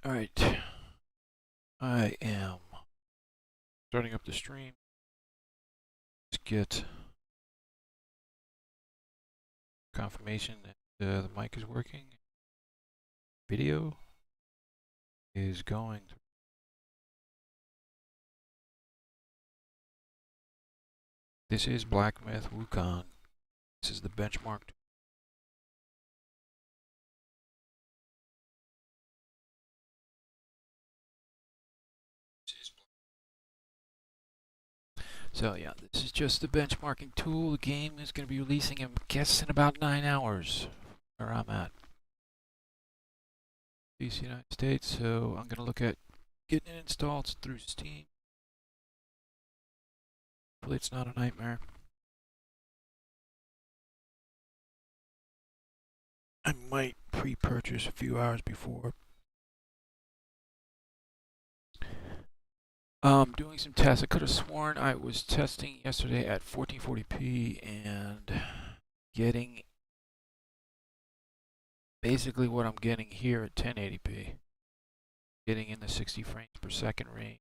All right, I am starting up the stream. Let's get confirmation that the mic is working. Video is going. This is Black Myth Wukong. This is the benchmark. So yeah, this is just the benchmarking tool. The game is going to be releasing, I guess, in about 9 hours, where I'm at. These United States, so I'm going to look at getting it installed through Steam. Hopefully it's not a nightmare. I might pre-purchase a few hours before. Doing some tests. I could have sworn I was testing yesterday at 1440p and getting basically what I'm getting here at 1080p. Getting in the 60 frames per second range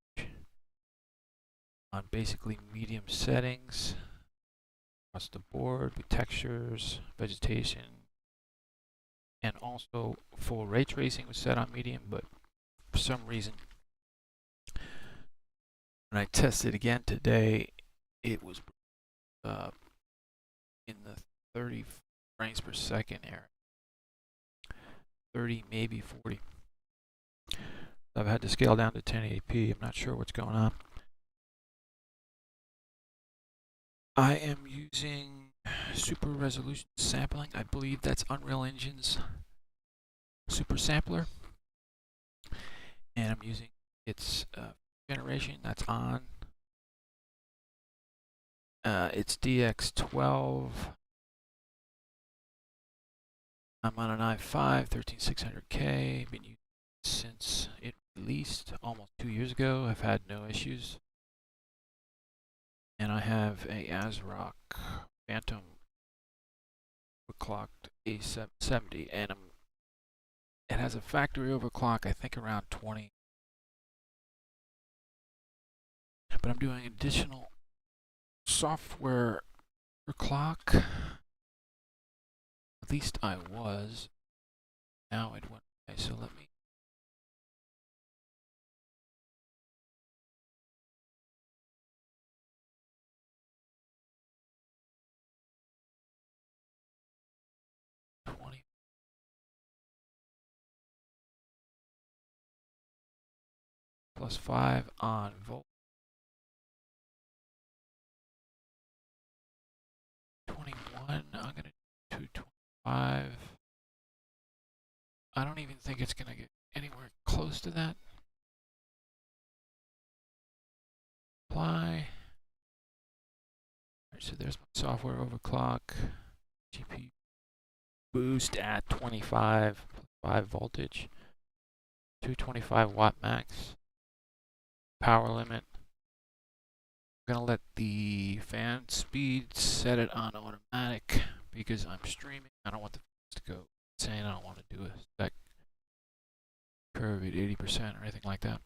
on basically medium settings across the board with textures, vegetation, and also full ray tracing was set on medium, but for some reason when I tested again today, it was in the 30 frames per second area. 30, maybe 40. I've had to scale down to 1080p. I'm not sure what's going on. I am using super resolution sampling. I believe that's Unreal Engine's super sampler. And I'm using its generation that's on. It's DX12. I'm on an i5 13600K. Been using it since it released almost 2 years ago. I've had no issues. And I have a ASRock Phantom overclocked A770, and it has a factory overclock, I think around 20. But I'm doing additional software overclock. At least I was. Now it went away, so let me. +5 on volt. 21, I'm gonna do 225. I don't even think it's gonna get anywhere close to that. Apply. Alright, so there's my software overclock. GPU boost at 25, 5 voltage. 225 watt max. Power limit. I'm gonna let the fan speed set it on automatic because I'm streaming. I don't want the fans to go insane. I don't want to do a spec curve at 80% or anything like that.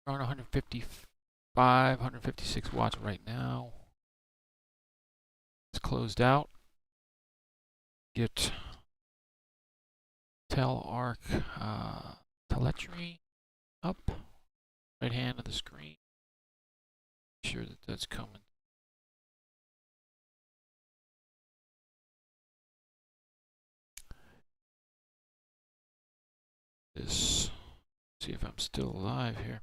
We're on 155, 156 watts right now. It's closed out. Get TelArc telemetry up. Right hand of the screen. Make sure that that's coming. This. See if I'm still alive here.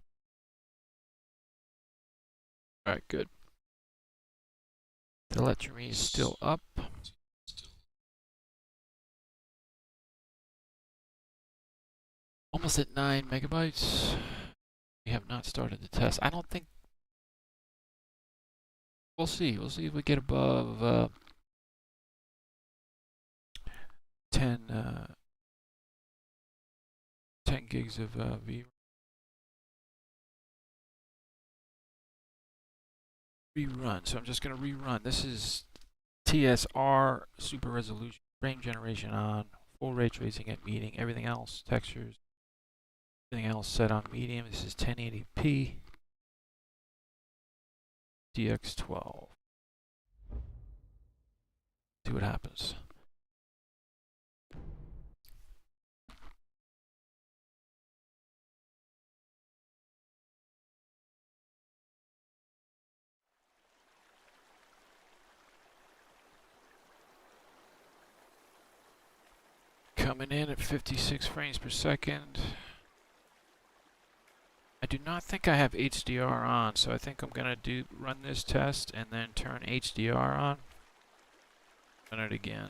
Alright, good. Telemetry is still up. Almost at 9 megabytes. We have not started the test. I don't think. We'll see. We'll see if we get above 10 gigs of V. Rerun. So I'm just going to rerun. This is TSR super resolution frame generation on full ray tracing at medium. Everything else, textures, everything else set on medium. This is 1080p. DX12. See what happens. Coming in at 56 frames per second. I do not think I have HDR on, so I think I'm gonna run this test and then turn HDR on. Run it again.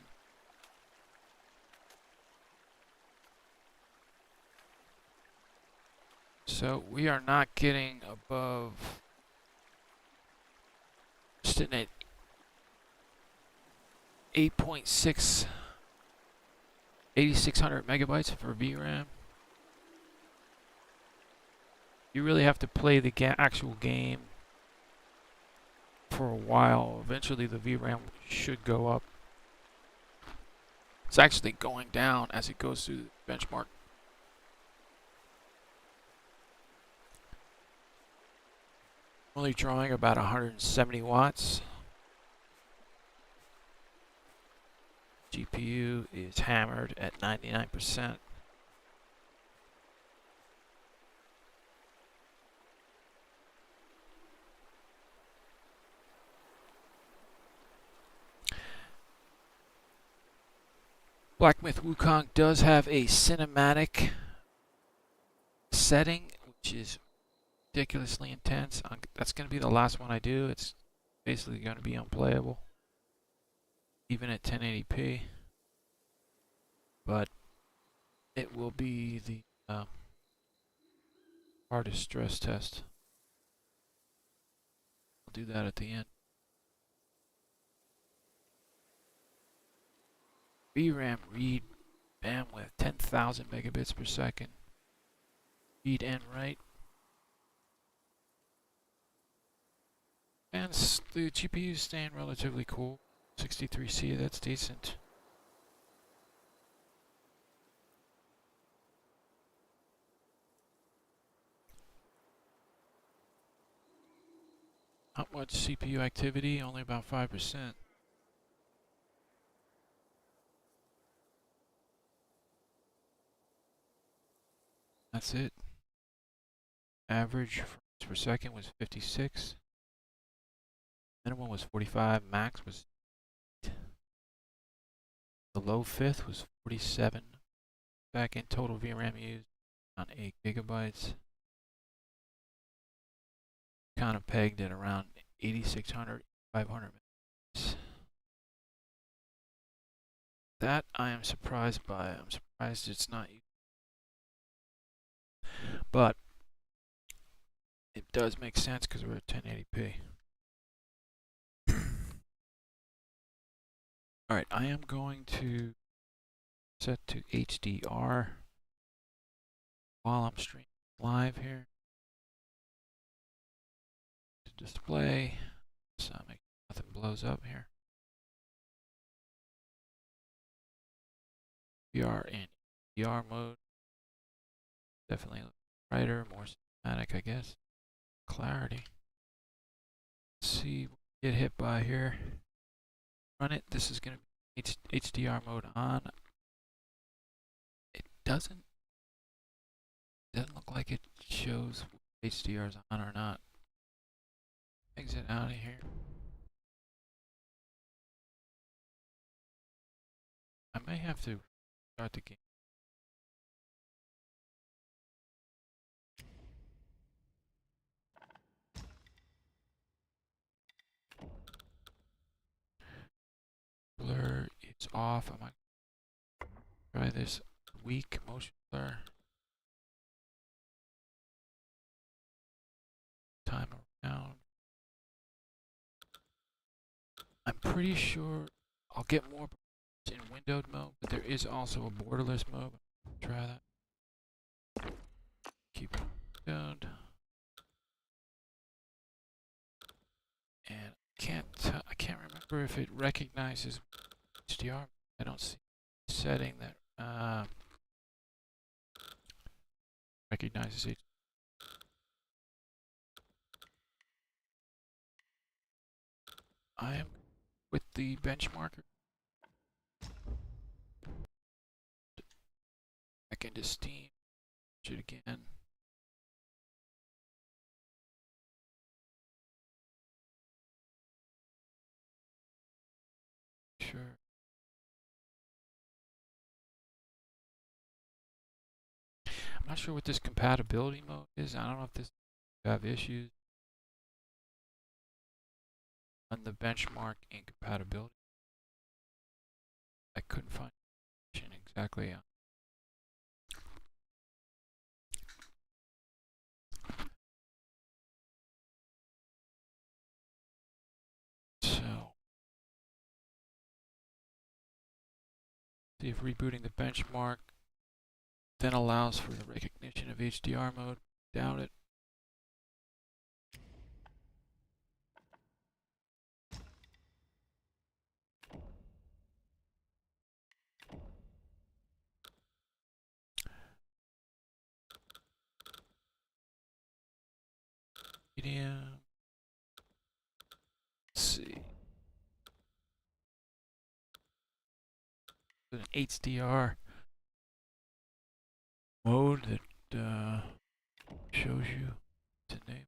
So we are not getting above, sitting at 8.6, 8600 megabytes for VRAM. You really have to play the actual game for a while. Eventually the VRAM should go up. It's actually going down as it goes through the benchmark. Only drawing about 170 watts. GPU is hammered at 99%. Black Myth Wukong does have a cinematic setting, which is ridiculously intense. That's going to be the last one I do. It's basically going to be unplayable, even at 1080p. But it will be the hardest stress test. I'll do that at the end. VRAM read bandwidth 10,000 megabits per second. Read and write. And the GPU is staying relatively cool. 63C, that's decent. Not much CPU activity, only about 5%. That's it. Average frames per second was 56. Minimum was 45. Max was 8. The low fifth was 47. Back in total VRAM used on 8 gigabytes. Kind of pegged at around 8600, 500 minutes. That I am surprised by. I'm surprised it's not used. But it does make sense because we're at 1080p. Alright, I am going to set to HDR while I'm streaming live here. To display, so I make nothing blows up here. We are in HDR mode. Definitely brighter, more cinematic, I guess. Clarity. Let's see what we get hit by here. Run it. This is going to be HDR mode on. It doesn't look like it shows HDR is on or not. Exit out of here. I may have to start the game. Blur is off. I might try this weak motion blur. Time around. I'm pretty sure I'll get more in windowed mode, but there is also a borderless mode. Try that. Keep it windowed. And I can't remember if it recognizes HDR. I don't see a setting that recognizes it. I am with the benchmarker. Back into Steam. It again. Sure. I'm not sure what this compatibility mode is. I don't know if this have issues on the benchmark incompatibility. I couldn't find exactly. So, see if rebooting the benchmark then allows for the recognition of HDR mode. Doubt it. Medium. Let's see. An HDR mode that shows you to name.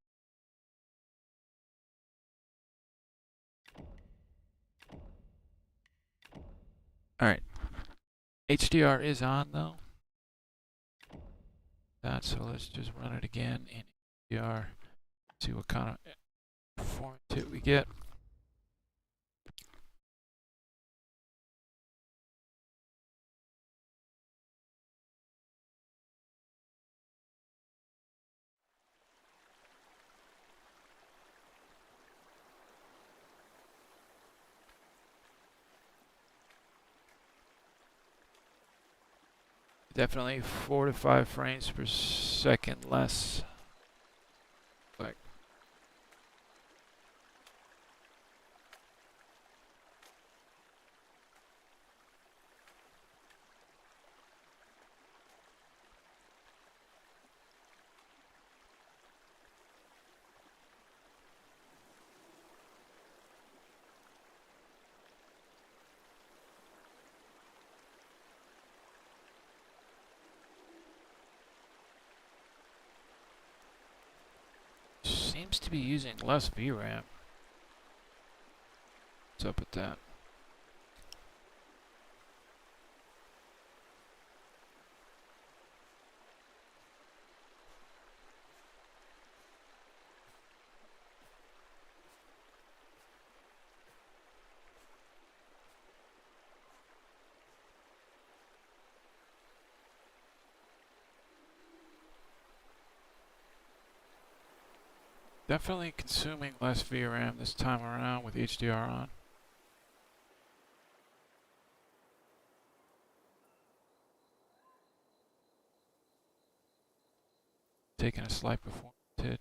Alright. HDR is on though. So let's just run it again in HDR. See what kind of performance hit we get. Definitely 4 to 5 frames per second less. Like seems to be using less VRAM. What's up with that? Definitely consuming less VRAM this time around with HDR on. Taking a slight performance hit.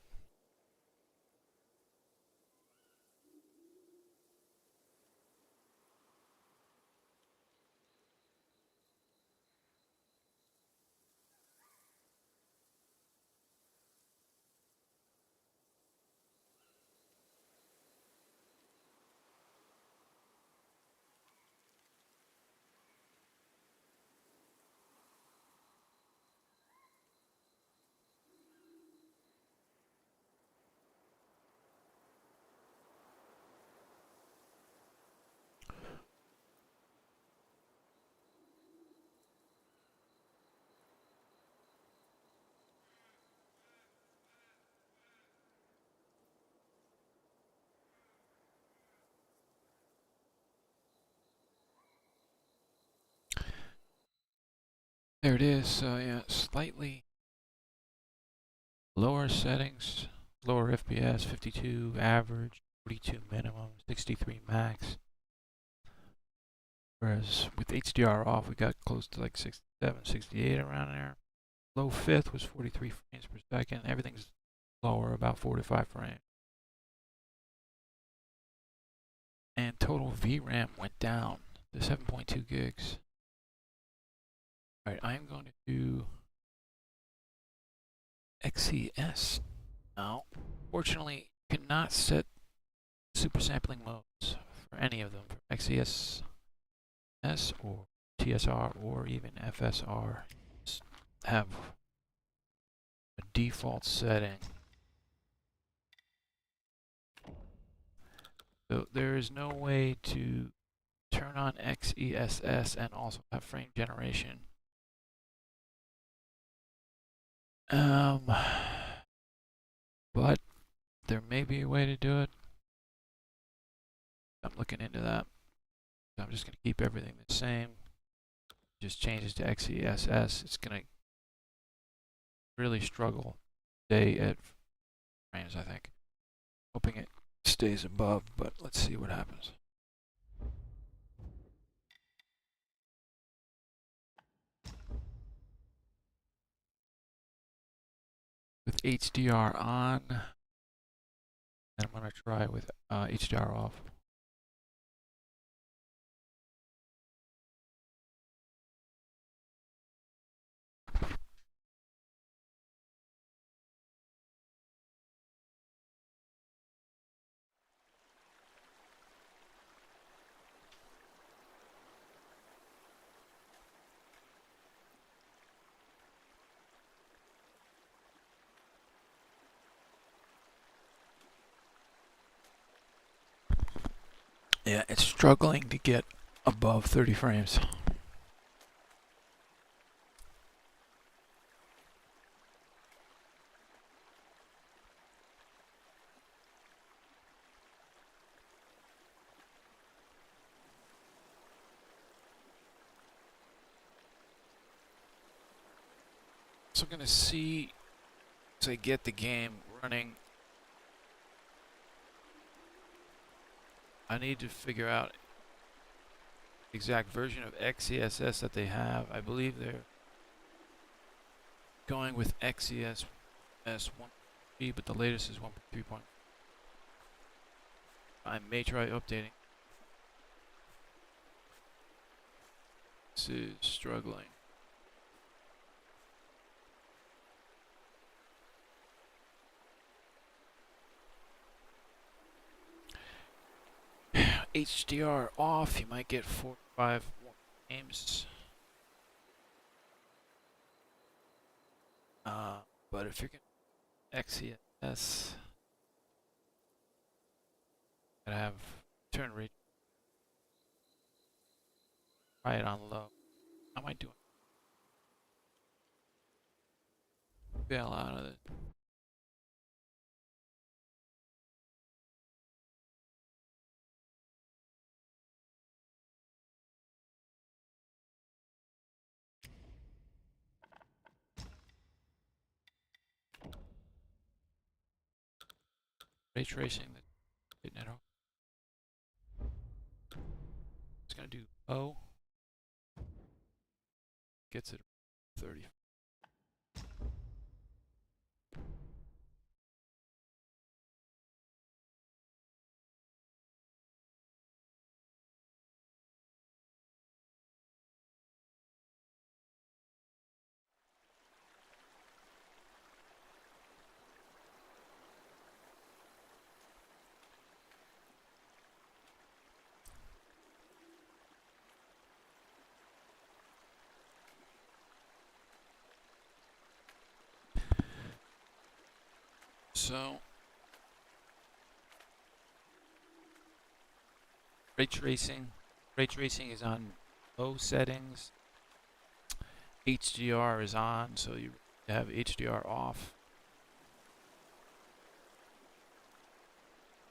There it is. So yeah, slightly lower settings, lower FPS, 52 average, 42 minimum, 63 max. Whereas with HDR off, we got close to like 67, 68 around there. Low fifth was 43 frames per second. Everything's lower, about 4 to 5 frames. And total VRAM went down to 7.2 gigs. Alright, I'm going to do XCS now. Fortunately, you cannot set super sampling modes for any of them, for XCS or TSR or even FSR. Just have a default setting. So there is no way to turn on XESS and also have frame generation. But there may be a way to do it. I'm looking into that. So I'm just going to keep everything the same. Just change it to XESS. It's going to really struggle stay at frames, I think. Hoping it stays above, but let's see what happens. With HDR on, and I'm going to try with HDR off. Yeah, it's struggling to get above 30 frames. So I'm going to see as I get the game running. I need to figure out the exact version of XeSS that they have. I believe they're going with XeSS 1.3, but the latest is 1.3. I may try updating. This is struggling. HDR off, you might get 4 or 5 more games. But if you're going to XeSS, gotta have turn rate. Try it on low. How am I doing? Bail out of it. Ray tracing, hitting it off. It's gonna do O. Gets it 30. So ray tracing is on low settings. HDR is on, so you have HDR off.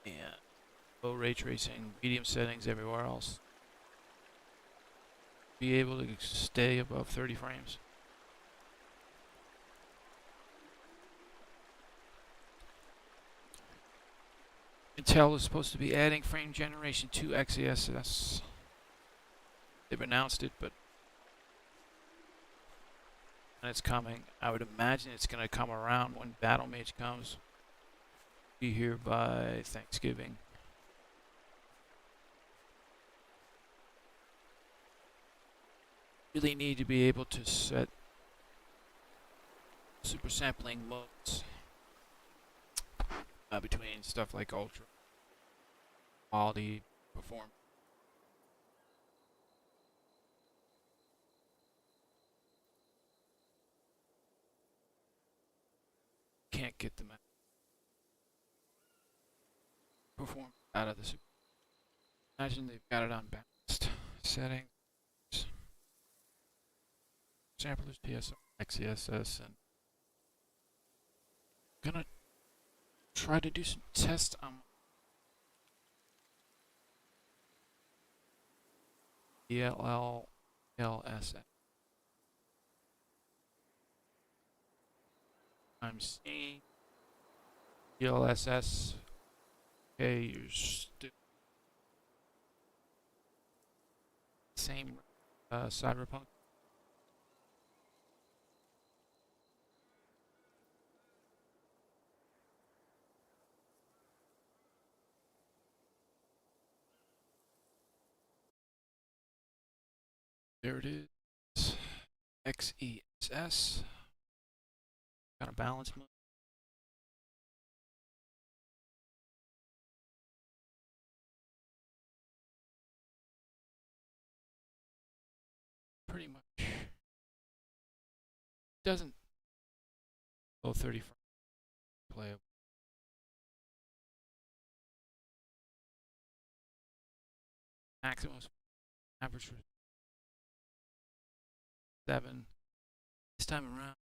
And low ray tracing, medium settings everywhere else. Be able to stay above 30 frames. Intel is supposed to be adding frame generation to XeSS. They've announced it, but when it's coming, I would imagine it's going to come around when Battle Mage comes. Be here by Thanksgiving. really need to be able to set super sampling modes between stuff like ultra quality, performance. Can't get the performance out of the super. Imagine they've got it on balanced settings, samplers, PSR, XESS, and I'm gonna try to do some tests on ELL, LSS. I'm seeing ELSS. Okay, you're still same cyberpunk. There it is. XESS. Got a balance mode. Pretty much doesn't go 30 frames playable. Maximum average 7. This time around,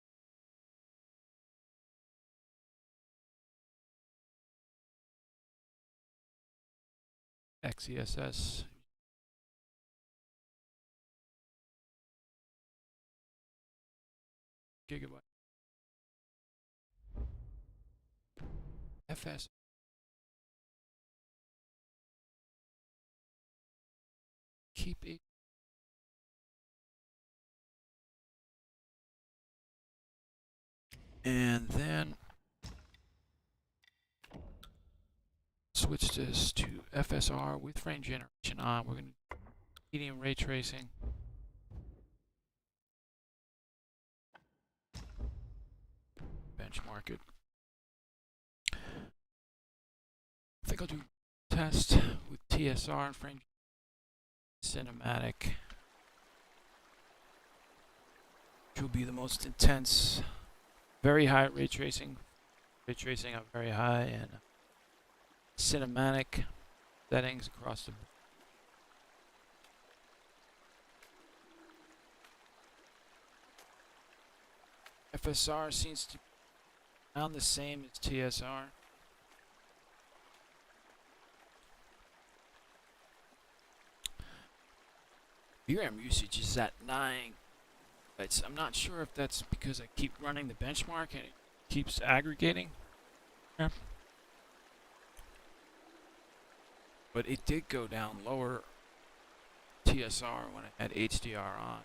XESS. Gigabyte. FS. Keep it. And then switch this to FSR with frame generation on. We're going to medium ray tracing. Benchmark it. I think I'll do test with TSR and frame cinematic, which will be the most intense. Very high ray tracing. Ray tracing up very high and cinematic settings across the board. FSR seems to be around the same as TSR. VRAM usage is at 9. I'm not sure if that's because I keep running the benchmark and it keeps aggregating. Yeah. But it did go down lower TSR when I had HDR on.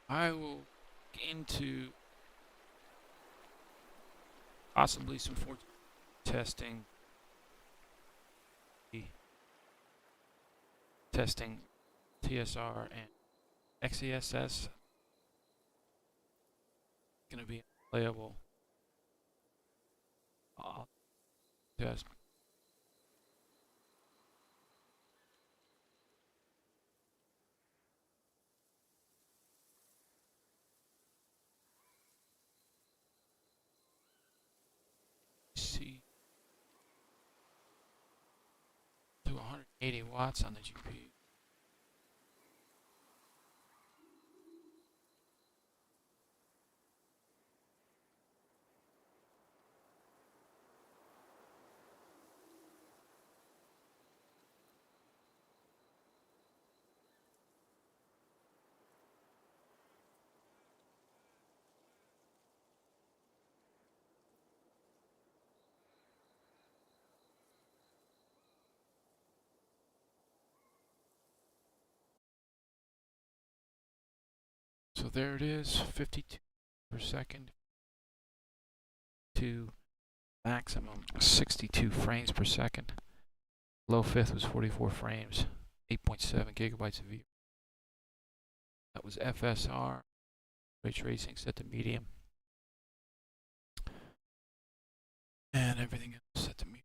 I will get into possibly some testing TSR and XESS. Going to be playable. Test. See. To 180 watts on the GPU. So there it is, 52 per second to maximum 62 frames per second. Low fifth was 44 frames, 8.7 gigabytes of VRAM. That was FSR, ray tracing set to medium, and everything else set to medium.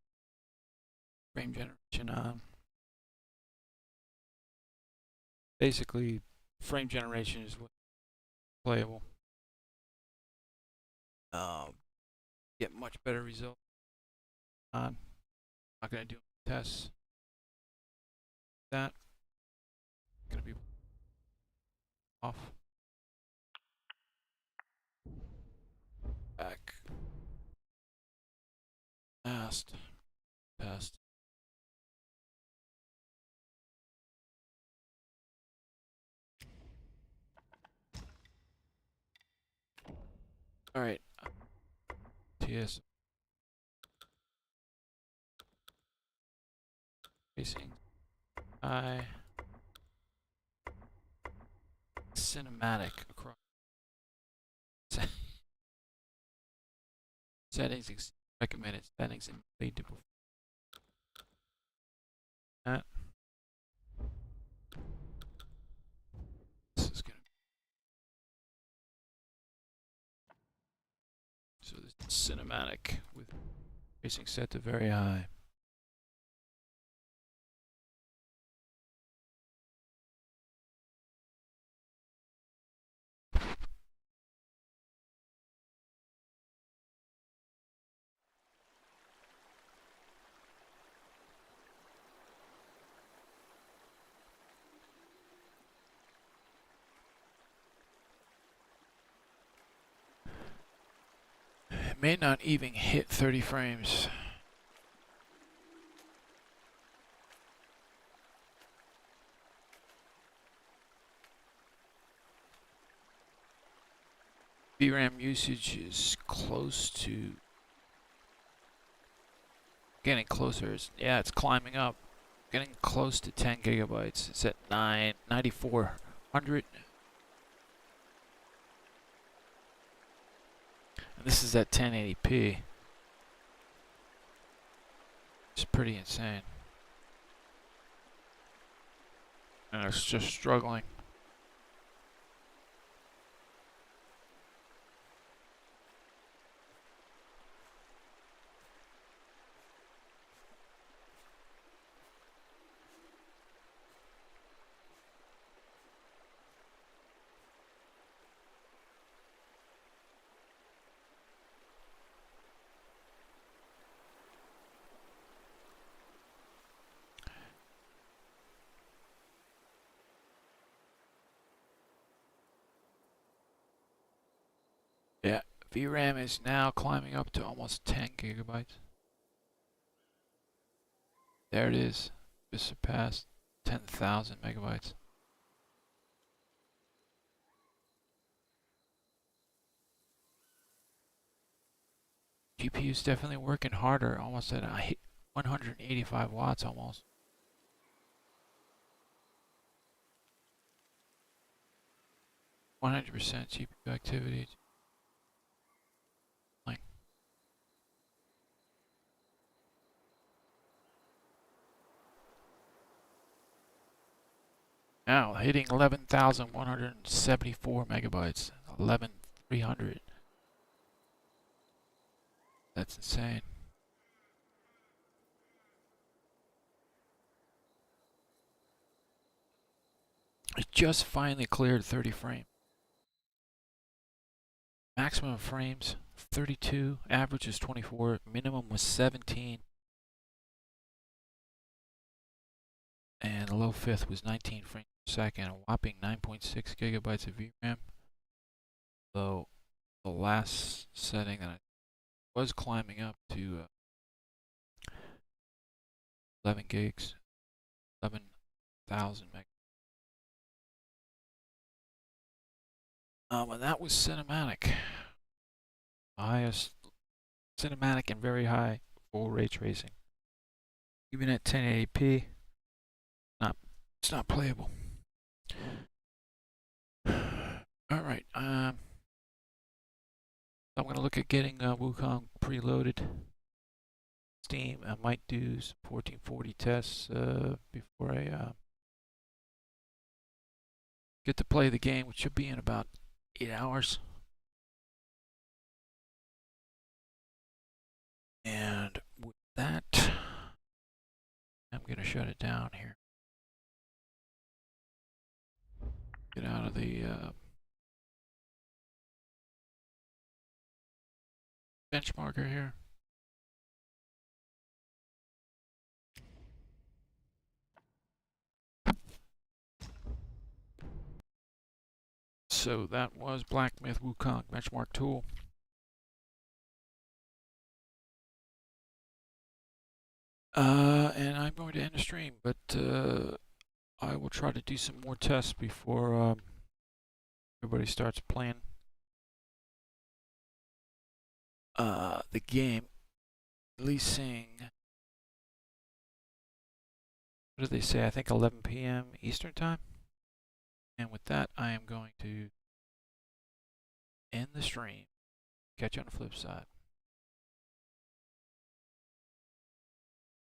Frame generation on. Basically, frame generation is what's playable. Get much better results. On. Not gonna do tests. That gonna be off. Back. Past. Past. All right. TS. Facing. Cinematic across. Settings recommended settings and lead to that. This is gonna. So this is cinematic with tracing set to very high. It may not even hit 30 frames. VRAM usage is close to getting closer. Yeah, it's climbing up. Getting close to 10 gigabytes. It's at 9,400. And this is at 1080p. It's pretty insane. And it's just struggling. Yeah, VRAM is now climbing up to almost 10 gigabytes. There it is. Just surpassed 10,000 megabytes. GPU's definitely working harder, almost at 185 watts almost. 100% GPU activity. Now hitting 11,174 megabytes. 11,300. That's insane. It just finally cleared 30 frames. Maximum frames 32, average is 24, minimum was 17, and the low fifth was 19 frames per second, a whopping 9.6 gigabytes of VRAM. Though the last setting that I was climbing up to 11 gigs, 11,000 megabytes. And that was cinematic. Highest cinematic and very high full ray tracing. Even at 1080p, it's not playable. All right. I'm going to look at getting Wukong preloaded. Steam. I might do some 1440 tests before I get to play the game, which should be in about 8 hours. And with that, I'm going to shut it down here. Get out of the benchmarker here. So that was Black Myth Wukong benchmark tool. And I'm going to end the stream, but I will try to do some more tests before everybody starts playing the game. Releasing, what did they say? I think 11 p.m. Eastern time. And with that, I am going to end the stream. Catch you on the flip side.